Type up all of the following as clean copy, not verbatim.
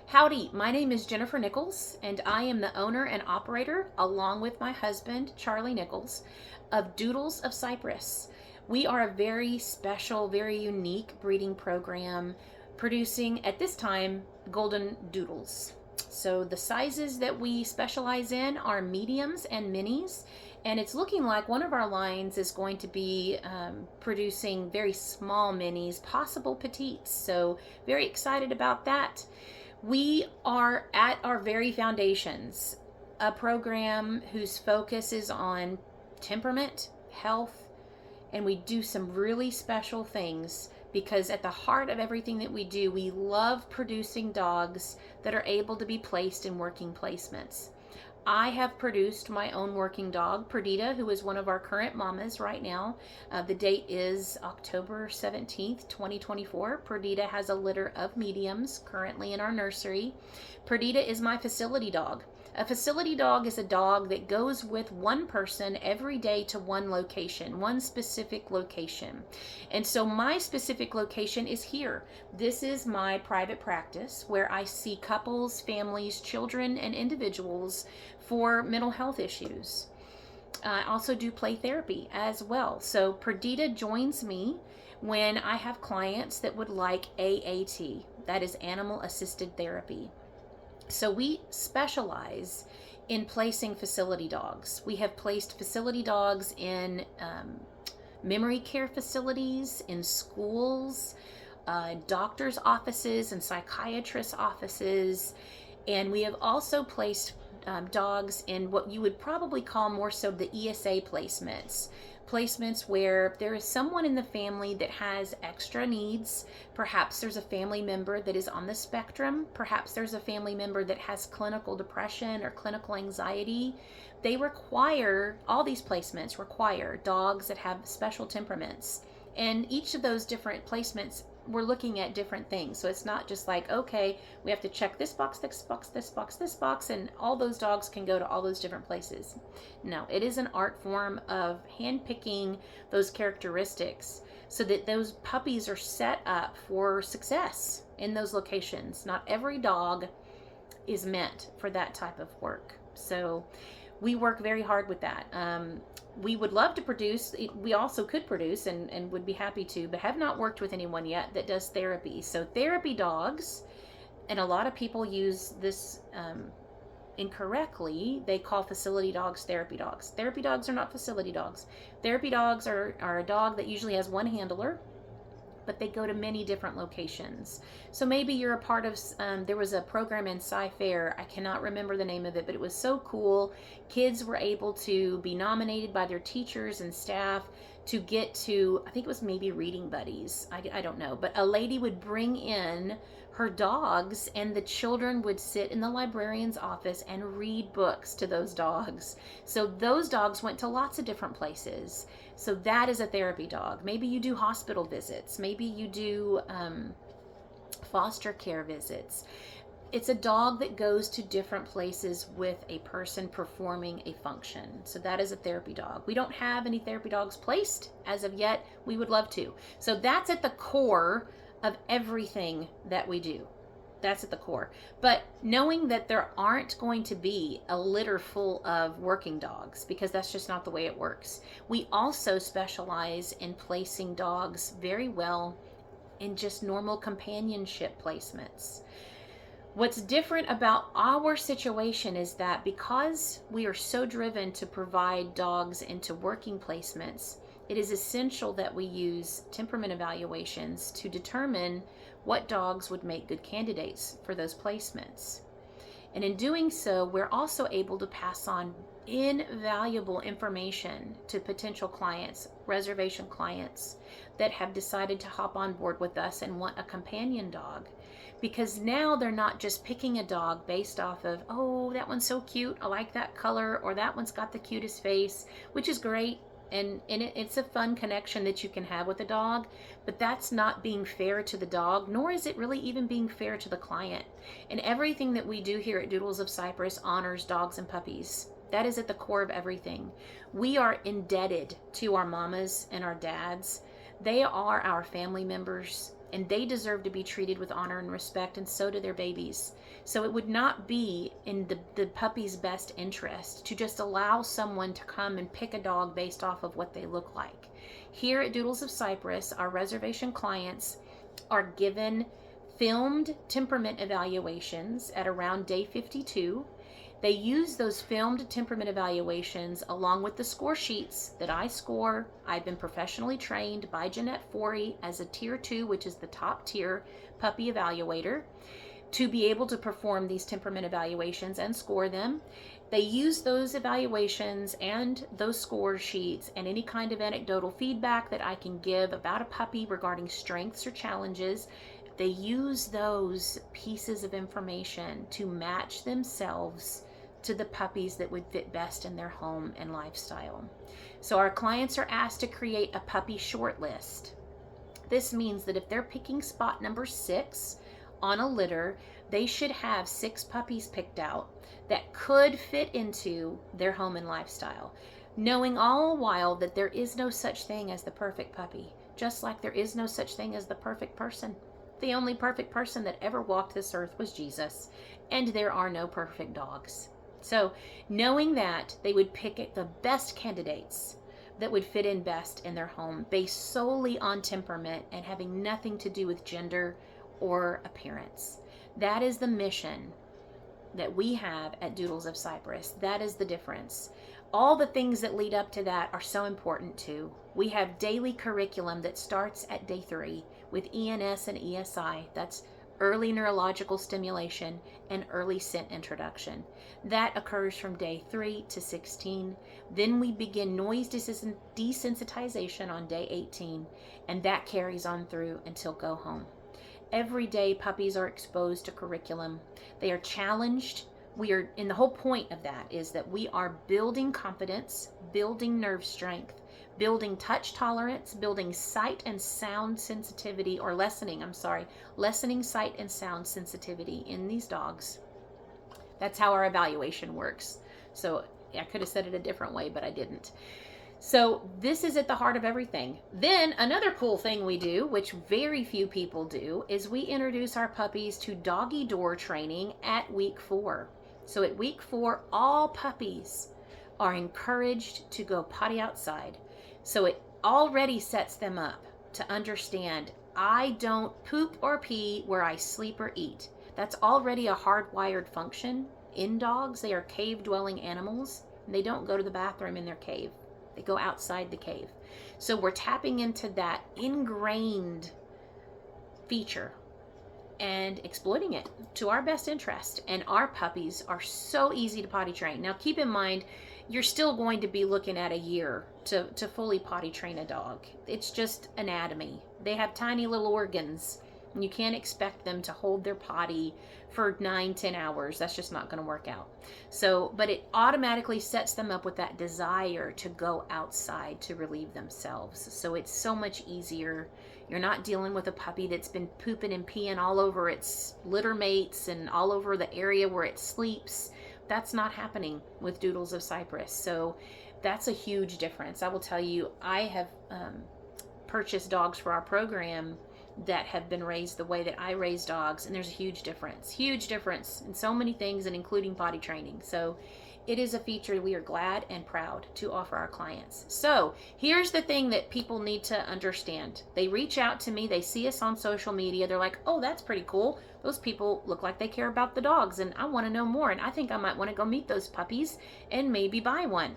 Howdy, my name is Jennifer Nichols, and I am the owner and operator, along with my husband, Charlie Nichols, of Doodles of Cypress. We are a very special, very unique breeding program producing, at this time, golden doodles. So the sizes that we specialize in are mediums and minis, and it's looking like one of our lines is going to be producing very small minis, possible petites. So very excited about that. We are at our very foundations a program whose focus is on temperament, health, and we do some really special things because at the heart of everything that we do, we love producing dogs that are able to be placed in working placements. I have produced my own working dog, Perdita, who is one of our current mamas right now. The date is October 17th, 2024. Perdita has a litter of mediums currently in our nursery. Perdita is my facility dog. A facility dog is a dog that goes with one person every day to one location, one specific location. And so my specific location is here. This is my private practice where I see couples, families, children, and individuals for mental health issues. I also do play therapy as well. So Perdita joins me when I have clients that would like AAT, that is animal assisted therapy. So we specialize in placing facility dogs. We have placed facility dogs in memory care facilities, in schools, doctors' offices, and psychiatrists' offices. And we have also placed dogs in what you would probably call more so the ESA placements where there is someone in the family that has extra needs. Perhaps there's a family member that is on the spectrum. Perhaps there's a family member that has clinical depression or clinical anxiety. They require, all these placements require dogs that have special temperaments. And each of those different placements, we're looking at different things. So it's not just like, okay, we have to check this box, this box, this box, this box, and all those dogs can go to all those different places. No, it is an art form of handpicking those characteristics so that those puppies are set up for success in those locations. Not every dog is meant for that type of work. So we work very hard with that. We would love to produce, we also could produce and would be happy to, but have not worked with anyone yet that does therapy. So therapy dogs, and a lot of people use this incorrectly. They call facility dogs therapy dogs. Therapy dogs are not facility dogs. Therapy dogs are a dog that usually has one handler, but they go to many different locations. So maybe you're a part of, there was a program in Sci-Fair, I cannot remember the name of it, but it was so cool. Kids were able to be nominated by their teachers and staff to get to, I think it was maybe reading buddies, I don't know, but a lady would bring in her dogs and the children would sit in the librarian's office and read books to those dogs. So those dogs went to lots of different places. So that is a therapy dog. Maybe you do hospital visits. Maybe you do foster care visits. It's a dog that goes to different places with a person performing a function. So that is a therapy dog. We don't have any therapy dogs placed as of yet. We would love to. So that's at the core of everything that we do. That's at the core. But knowing that there aren't going to be a litter full of working dogs, because that's just not the way it works. We also specialize in placing dogs very well in just normal companionship placements. What's different about our situation is that because we are so driven to provide dogs into working placements, it is essential that we use temperament evaluations to determine what dogs would make good candidates for those placements. And in doing so, we're also able to pass on invaluable information to potential clients, reservation clients that have decided to hop on board with us and want a companion dog. Because now they're not just picking a dog based off of, oh, that one's so cute, I like that color, or that one's got the cutest face, which is great. And it's a fun connection that you can have with a dog, but that's not being fair to the dog, nor is it really even being fair to the client. And everything that we do here at Doodles of Cypress honors dogs and puppies. That is at the core of everything. We are indebted to our mamas and our dads. They are our family members. and they deserve to be treated with honor and respect, and so do their babies. So it would not be in the puppy's best interest to just allow someone to come and pick a dog based off of what they look like. Here at Doodles of Cypress, our reservation clients are given filmed temperament evaluations at around day 52. They use those filmed temperament evaluations along with the score sheets that I score. I've been professionally trained by Jeanette Forey as a tier 2, which is the top tier puppy evaluator, to be able to perform these temperament evaluations and score them. They use those evaluations and those score sheets and any kind of anecdotal feedback that I can give about a puppy regarding strengths or challenges. They use those pieces of information to match themselves to the puppies that would fit best in their home and lifestyle. So our clients are asked to create a puppy short list. This means that if they're picking spot number 6 on a litter, they should have 6 puppies picked out that could fit into their home and lifestyle, knowing all the while that there is no such thing as the perfect puppy, just like there is no such thing as the perfect person. The only perfect person that ever walked this earth was Jesus, and there are no perfect dogs. So knowing that, they would pick the best candidates that would fit in best in their home based solely on temperament and having nothing to do with gender or appearance. That is the mission that we have at Doodles of Cypress. That is the difference. All the things that lead up to that are so important too. We have daily curriculum that starts at day 3 with ENS and ESI. That's early neurological stimulation and early scent introduction. That occurs from day 3 to 16. Then we begin noise desensitization on day 18, and that carries on through until go home. Every day puppies are exposed to curriculum. They are challenged. And the whole point of that is that we are building confidence, building nerve strength, building touch tolerance, building sight and sound sensitivity, or lessening sight and sound sensitivity in these dogs. That's how our evaluation works. So I could have said it a different way, but I didn't. So this is at the heart of everything. Then another cool thing we do, which very few people do, is we introduce our puppies to doggy door training at week 4. So at week 4, all puppies are encouraged to go potty outside. So it already sets them up to understand, I don't poop or pee where I sleep or eat. That's already a hardwired function in dogs. They are cave-dwelling animals, and they don't go to the bathroom in their cave. They go outside the cave. So we're tapping into that ingrained feature and exploiting it to our best interest. And our puppies are so easy to potty train. Now keep in mind, you're still going to be looking at a year to fully potty train a dog. It's just anatomy. They have tiny little organs, and you can't expect them to hold their potty for 9-10 hours. That's just not going to work out. So, but it automatically sets them up with that desire to go outside to relieve themselves. So it's so much easier. You're not dealing with a puppy that's been pooping and peeing all over its litter mates and all over the area where it sleeps. That's not happening with Doodles of Cypress. So that's a huge difference. I will tell you, I have purchased dogs for our program that have been raised the way that I raise dogs, and there's a huge difference in so many things, and including potty training. So it is a feature we are glad and proud to offer our clients. So here's the thing that people need to understand. They reach out to me, they see us on social media, they're like, oh, that's pretty cool. Those people look like they care about the dogs, and I want to know more, and I think I might want to go meet those puppies and maybe buy one.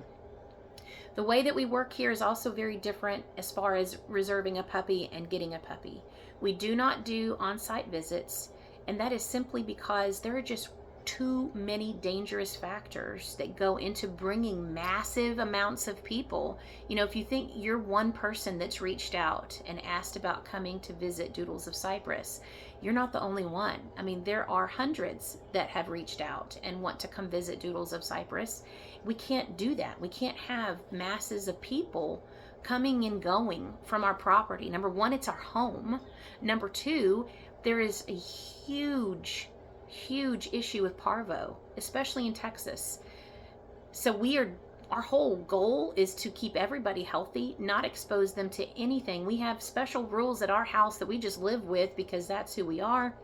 The way that we work here is also very different as far as reserving a puppy and getting a puppy. We do not do on-site visits, and that is simply because there are just too many dangerous factors that go into bringing massive amounts of people. You know, if you think you're one person that's reached out and asked about coming to visit Doodles of Cypress, you're not the only one. I mean, there are hundreds that have reached out and want to come visit Doodles of Cypress. We can't do that. We can't have masses of people coming and going from our property. Number one, it's our home. Number two, there is a huge issue with parvo, especially in Texas. So we are Our whole goal is to keep everybody healthy, not expose them to anything. We have special rules at our house that we just live with because that's who we are.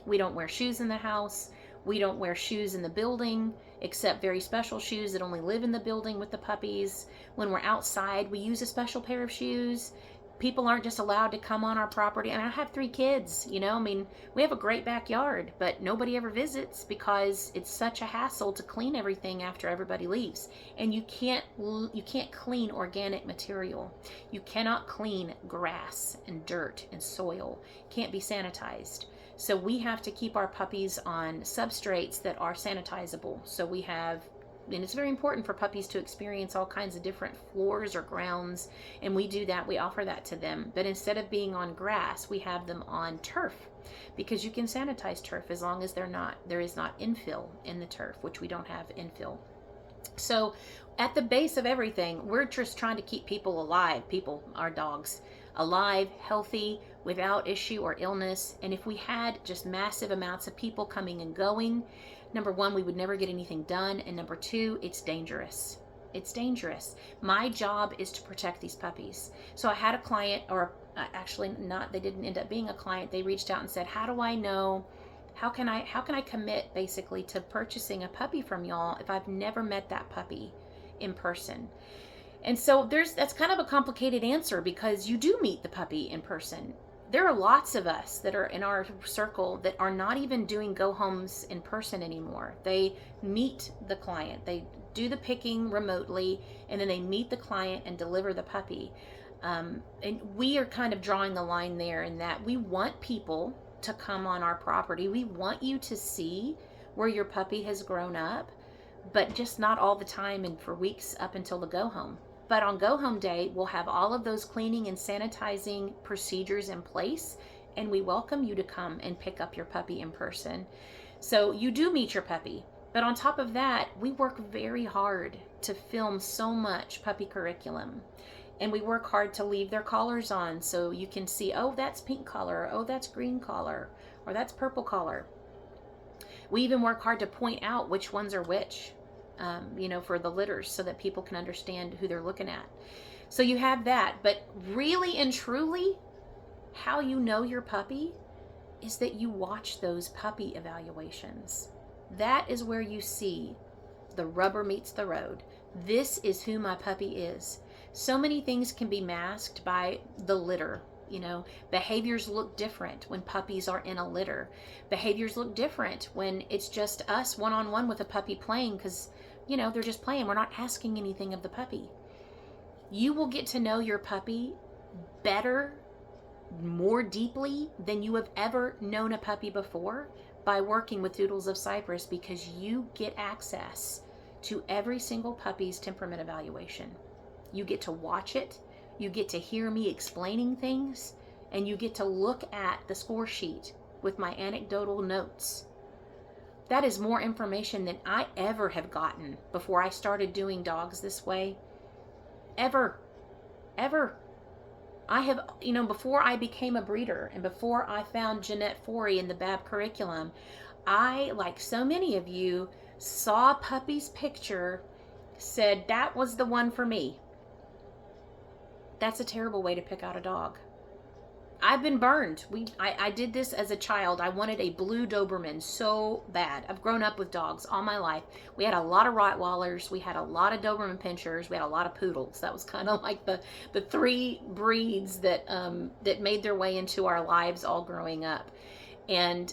We don't wear shoes in the house. We don't wear shoes in the building, except very special shoes that only live in the building with the puppies. When we're outside, we use a special pair of shoes. People aren't just allowed to come on our property. And I have 3 kids, you know, I mean, we have a great backyard, but nobody ever visits because it's such a hassle to clean everything after everybody leaves. And you can't clean organic material. You cannot clean grass and dirt and soil. It can't be sanitized. So we have to keep our puppies on substrates that are sanitizable. So we have, and it's very important for puppies to experience all kinds of different floors or grounds, and we do that, we offer that to them. But instead of being on grass, we have them on turf, because you can sanitize turf as long as there is not infill in the turf, which we don't have infill. So at the base of everything, we're just trying to keep people alive, our dogs, alive, healthy, without issue or illness. And if we had just massive amounts of people coming and going, number one, we would never get anything done. And number two, it's dangerous. It's dangerous. My job is to protect these puppies. So I had a client, or actually not, they didn't end up being a client. They reached out and said, how do I know, how can I commit basically to purchasing a puppy from y'all if I've never met that puppy in person? And so that's kind of a complicated answer, because you do meet the puppy in person. There are lots of us that are in our circle that are not even doing go homes in person anymore. They meet the client, they do the picking remotely, and then they meet the client and deliver the puppy. And we are kind of drawing the line there, in that we want people to come on our property. We want you to see where your puppy has grown up, but just not all the time and for weeks up until the go home. But on go home day, we'll have all of those cleaning and sanitizing procedures in place, and we welcome you to come and pick up your puppy in person. So you do meet your puppy. But on top of that, we work very hard to film so much puppy curriculum. And we work hard to leave their collars on so you can see, oh, that's pink collar, oh, that's green collar, or that's purple collar. We even work hard to point out which ones are which. For the litters, so that people can understand who they're looking at. So you have that. But really and truly, how you know your puppy is that you watch those puppy evaluations. That is where you see the rubber meets the road. This is who my puppy is. So many things can be masked by the litter. Behaviors look different when puppies are in a litter. Behaviors look different when it's just us one-on-one with a puppy playing, because they're just playing. We're not asking anything of the puppy. You will get to know your puppy better, more deeply than you have ever known a puppy before by working with Doodles of Cypress, because you get access to every single puppy's temperament evaluation. You get to watch it. You get to hear me explaining things, and you get to look at the score sheet with my anecdotal notes. That is more information than I ever have gotten before I started doing dogs this way. Ever. I have, before I became a breeder and before I found Jeanette Forey in the BAB curriculum, I, like so many of you, saw a puppy's picture, said that was the one for me. That's a terrible way to pick out a dog. I've been burned. I did this as a child. I wanted a blue Doberman so bad. I've grown up with dogs all my life. We had a lot of Rottweilers. We had a lot of Doberman Pinschers. We had a lot of Poodles. That was kind of like the 3 breeds that made their way into our lives all growing up. And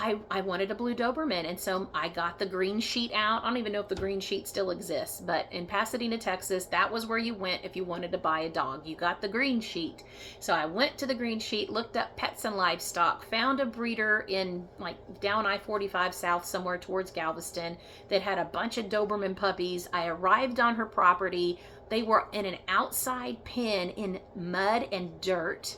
I wanted a blue Doberman, and so I got the green sheet out. I don't even know if the green sheet still exists, but in Pasadena, Texas, that was where you went if you wanted to buy a dog. You got the green sheet. So I went to the green sheet, looked up pets and livestock, found a breeder in down I-45 south somewhere towards Galveston that had a bunch of Doberman puppies. I arrived on her property. They were in an outside pen in mud and dirt.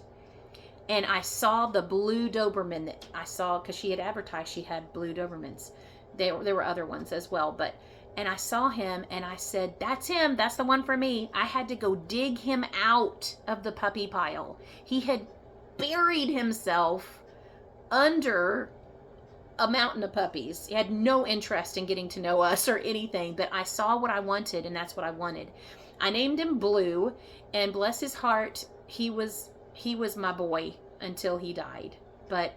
And I saw the blue Doberman that I saw, because she had advertised she had blue Dobermans. There were other ones as well. And I saw him and I said, that's him. That's the one for me. I had to go dig him out of the puppy pile. He had buried himself under a mountain of puppies. He had no interest in getting to know us or anything, but I saw what I wanted, and that's what I wanted. I named him Blue, and bless his heart, he was my boy until he died, but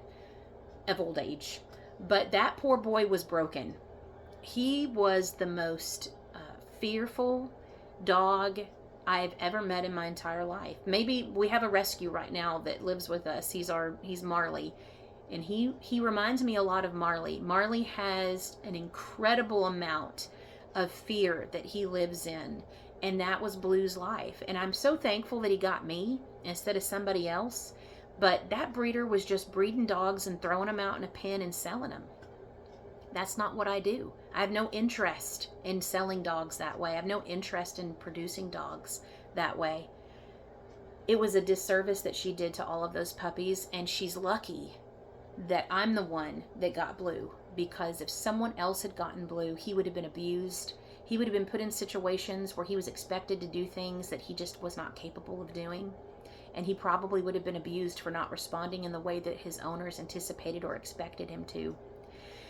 of old age. But that poor boy was broken. He was the most fearful dog I've ever met in my entire life. Maybe we have a rescue right now that lives with us. He's Marley, and he reminds me a lot of Marley. Marley has an incredible amount of fear that he lives in, and that was Blue's life. And I'm so thankful that he got me instead of somebody else. But that breeder was just breeding dogs and throwing them out in a pen and selling them. That's not what I do. I have no interest in selling dogs that way. I have no interest in producing dogs that way. It was a disservice that she did to all of those puppies, and she's lucky that I'm the one that got Blue, because if someone else had gotten Blue, he would have been abused. He would have been put in situations where he was expected to do things that he just was not capable of doing. And he probably would have been abused for not responding in the way that his owners anticipated or expected him to.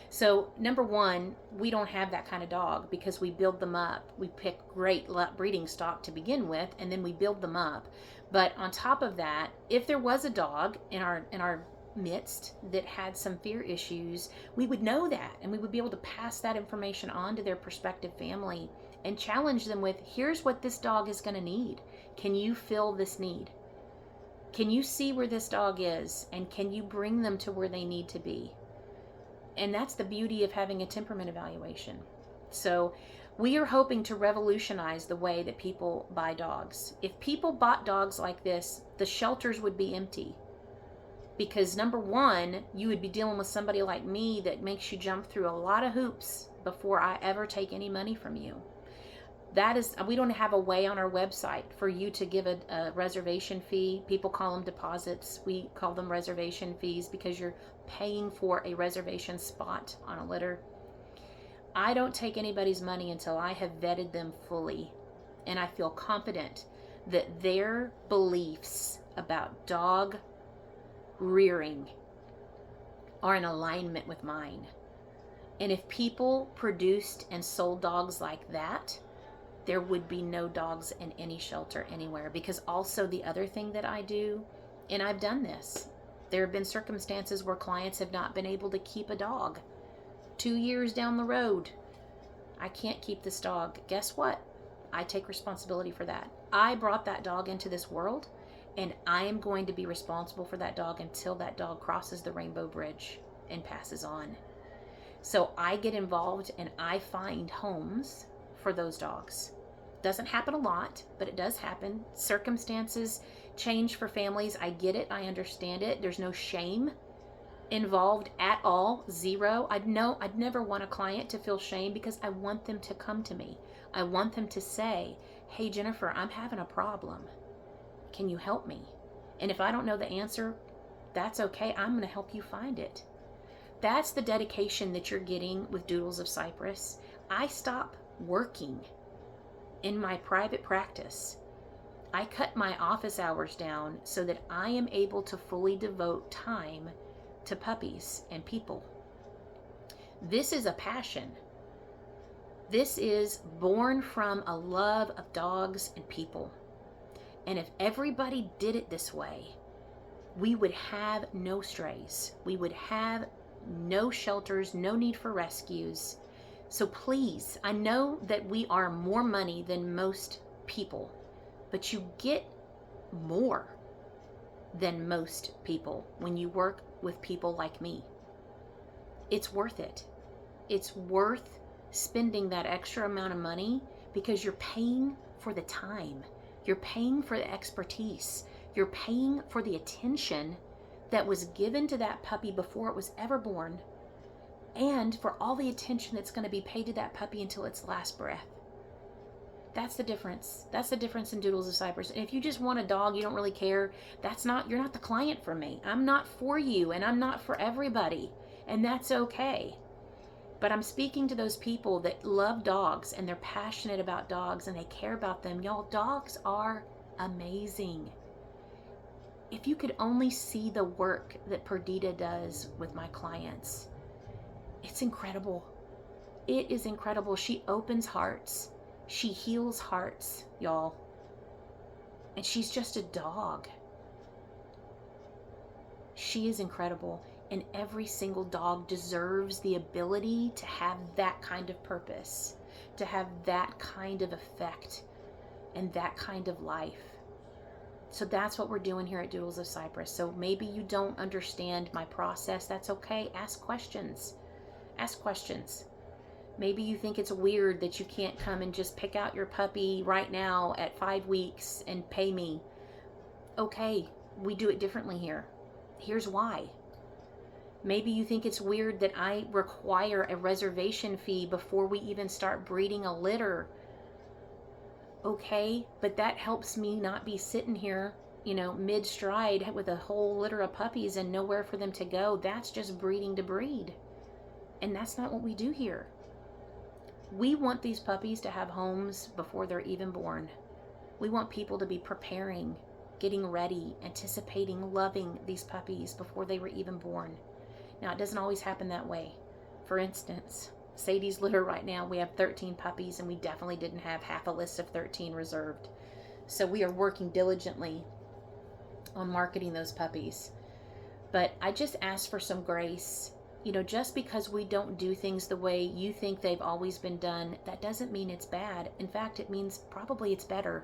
So, number one, we don't have that kind of dog because we build them up. We pick great breeding stock to begin with, and then we build them up. But on top of that, if there was a dog in our midst that had some fear issues, we would know that, and we would be able to pass that information on to their prospective family and challenge them with, here's what this dog is going to need. Can you fill this need? Can you see where this dog is, and can you bring them to where they need to be? And that's the beauty of having a temperament evaluation. So we are hoping to revolutionize the way that people buy dogs. If people bought dogs like this, the shelters would be empty. Because number one, you would be dealing with somebody like me that makes you jump through a lot of hoops before I ever take any money from you. We don't have a way on our website for you to give a reservation fee. People call them deposits. We call them reservation fees because you're paying for a reservation spot on a litter. I don't take anybody's money until I have vetted them fully, and I feel confident that their beliefs about dog rearing are in alignment with mine. And if people produced and sold dogs like that, there would be no dogs in any shelter anywhere. Because also the other thing that I do, and I've done this, there have been circumstances where clients have not been able to keep a dog. 2 years down the road, I can't keep this dog. Guess what? I take responsibility for that. I brought that dog into this world, and I am going to be responsible for that dog until that dog crosses the rainbow bridge and passes on. So I get involved and I find homes for those dogs. Doesn't happen a lot, but it does happen. Circumstances change for families. I get it. I understand it. There's no shame involved at all. Zero. I'd never want a client to feel shame because I want them to come to me. I want them to say, hey, Jennifer, I'm having a problem. Can you help me? And if I don't know the answer, that's okay. I'm going to help you find it. That's the dedication that you're getting with Doodles of Cypress. I stop working in my private practice. I cut my office hours down so that I am able to fully devote time to puppies and people. This is a passion. This is born from a love of dogs and people. And if everybody did it this way, we would have no strays. We would have no shelters, no need for rescues. So please, I know that we are more money than most people, but you get more than most people when you work with people like me. It's worth it. It's worth spending that extra amount of money because you're paying for the time. You're paying for the expertise. You're paying for the attention that was given to that puppy before it was ever born, and for all the attention that's going to be paid to that puppy until its last breath. That's the difference. That's the difference in Doodles of Cypress. And if you just want a dog, you don't really care, you're not the client for me. I'm not for you, and I'm not for everybody, and that's okay. But I'm speaking to those people that love dogs, and they're passionate about dogs, and they care about them. Y'all, dogs are amazing. If you could only see the work that Perdita does with my clients, It's incredible. It is incredible. She opens hearts. She heals hearts, y'all. And she's just a dog. She is incredible. And every single dog deserves the ability to have that kind of purpose, to have that kind of effect, and that kind of life. So that's what we're doing here at Doodles of Cypress. So maybe you don't understand my process. That's okay. Ask questions. Ask questions. Maybe you think it's weird that you can't come and just pick out your puppy right now at 5 weeks and pay me. Okay, we do it differently here. Here's why. Maybe you think it's weird that I require a reservation fee before we even start breeding a litter. Okay, but that helps me not be sitting here, mid-stride with a whole litter of puppies and nowhere for them to go. That's just breeding to breed. And that's not what we do here. We want these puppies to have homes before they're even born. We want people to be preparing, getting ready, anticipating, loving these puppies before they were even born. Now, it doesn't always happen that way. For instance, Sadie's litter right now, we have 13 puppies, and we definitely didn't have half a list of 13 reserved. So we are working diligently on marketing those puppies. But I just ask for some grace. Just because we don't do things the way you think they've always been done, that doesn't mean it's bad. In fact, it means probably it's better.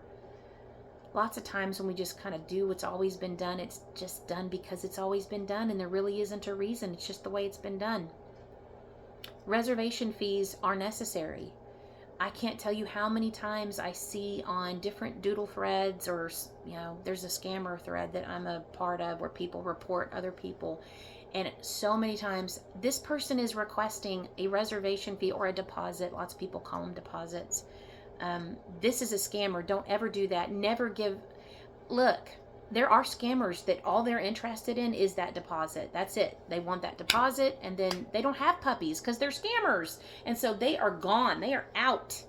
Lots of times when we just kind of do what's always been done, it's just done because it's always been done, and there really isn't a reason. It's just the way it's been done. Reservation fees are necessary. I can't tell you how many times I see on different doodle threads, or there's a scammer thread that I'm a part of where people report other people, and so many times this person is requesting a reservation fee or a deposit. Lots of people call them deposits. This is a scammer. Don't ever do that. Never give. Look, there are scammers that all they're interested in is that deposit. That's it. They want that deposit, and then they don't have puppies because they're scammers. And so they are gone. They are out.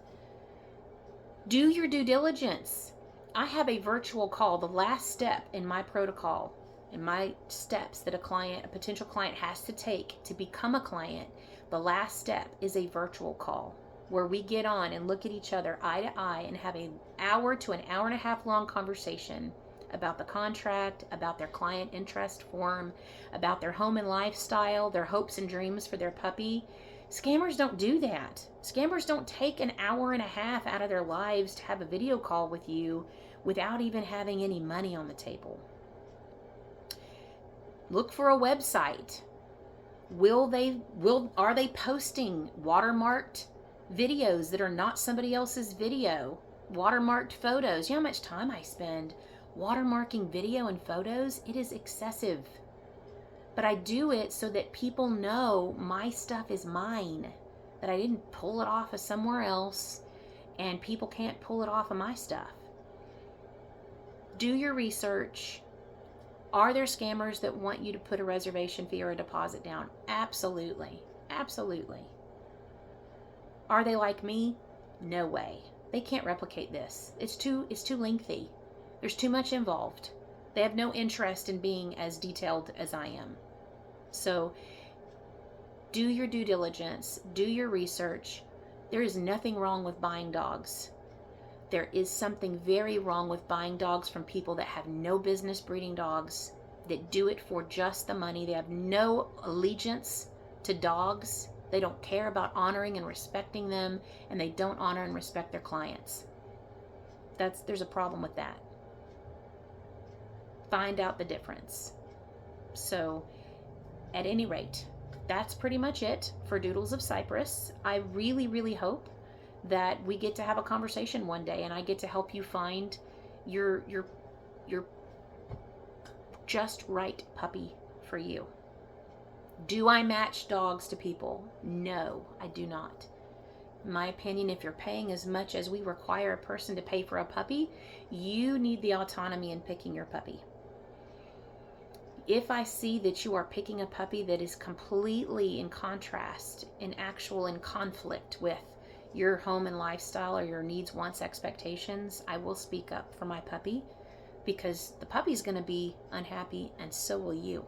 Do your due diligence. I have a virtual call, the last step in my protocol, in my steps that a potential client has to take to become a client. The last step is a virtual call where we get on and look at each other eye to eye and have an hour to an hour and a half long conversation about the contract, about their client interest form, about their home and lifestyle, their hopes and dreams for their puppy. Scammers don't do that. Scammers don't take an hour and a half out of their lives to have a video call with you without even having any money on the table. Look for a website. Are they posting watermarked videos that are not somebody else's video? Watermarked photos. You know how much time I spend watermarking video and photos? It is excessive. But I do it so that people know my stuff is mine, that I didn't pull it off of somewhere else, and people can't pull it off of my stuff. Do your research. Are there scammers that want you to put a reservation fee or a deposit down? Absolutely. Absolutely. Are they like me? No way. They can't replicate this. It's too lengthy. There's too much involved. They have no interest in being as detailed as I am. So do your due diligence, do your research. There is nothing wrong with buying dogs. There is something very wrong with buying dogs from people that have no business breeding dogs, that do it for just the money. They have no allegiance to dogs. They don't care about honoring and respecting them, and they don't honor and respect their clients. There's a problem with that. Find out the difference. So, at any rate, that's pretty much it for Doodles of Cypress. I really, really hope that we get to have a conversation one day, and I get to help you find your just right puppy for you. Do I match dogs to people? No, I do not. In my opinion, if you're paying as much as we require a person to pay for a puppy, you need the autonomy in picking your puppy. If I see that you are picking a puppy that is completely in contrast, in conflict with your home and lifestyle or your needs, wants, expectations, I will speak up for my puppy, because the puppy's going to be unhappy and so will you.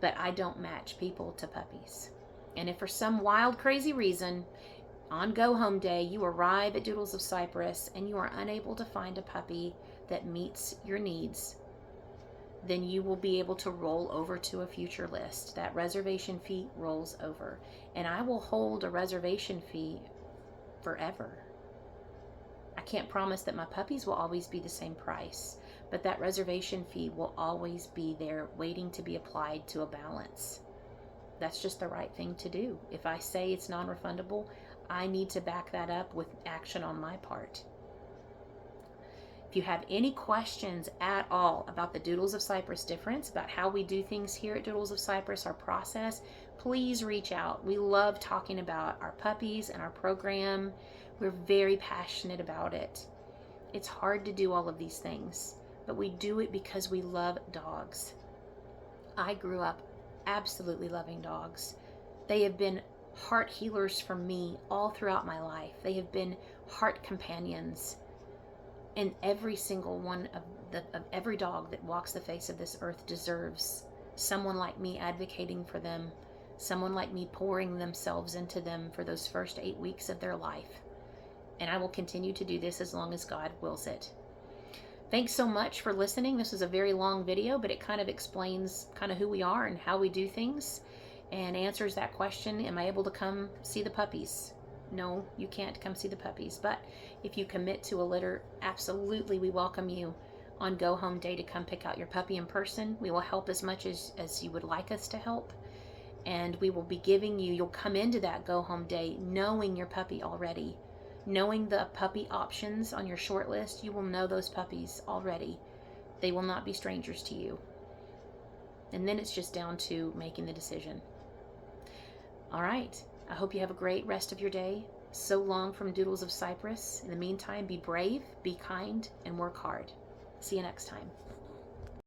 But I don't match people to puppies. And if for some wild, crazy reason, on go home day, you arrive at Doodles of Cypress and you are unable to find a puppy that meets your needs, then you will be able to roll over to a future list. That reservation fee rolls over. And I will hold a reservation fee forever. I can't promise that my puppies will always be the same price, but that reservation fee will always be there waiting to be applied to a balance. That's just the right thing to do. If I say it's non-refundable, I need to back that up with action on my part. If you have any questions at all about the Doodles of Cypress difference, about how we do things here at Doodles of Cypress, our process, please reach out. We love talking about our puppies and our program. We're very passionate about it. It's hard to do all of these things, but we do it because we love dogs. I grew up absolutely loving dogs. They have been heart healers for me all throughout my life. They have been heart companions. And every single one of every dog that walks the face of this earth deserves someone like me advocating for them, someone like me pouring themselves into them for those first 8 weeks of their life. And I will continue to do this as long as God wills it. Thanks so much for listening. This was a very long video, but it kind of explains kind of who we are and how we do things and answers that question, am I able to come see the puppies? No, you can't come see the puppies, but if you commit to a litter, absolutely we welcome you on go home day to come pick out your puppy in person. We will help as much as you would like us to help, and we will be giving you, you'll come into that go home day knowing your puppy already. Knowing the puppy options on your short list, you will know those puppies already. They will not be strangers to you. And then it's just down to making the decision. All right. I hope you have a great rest of your day. So long from Doodles of Cypress. In the meantime, be brave, be kind, and work hard. See you next time.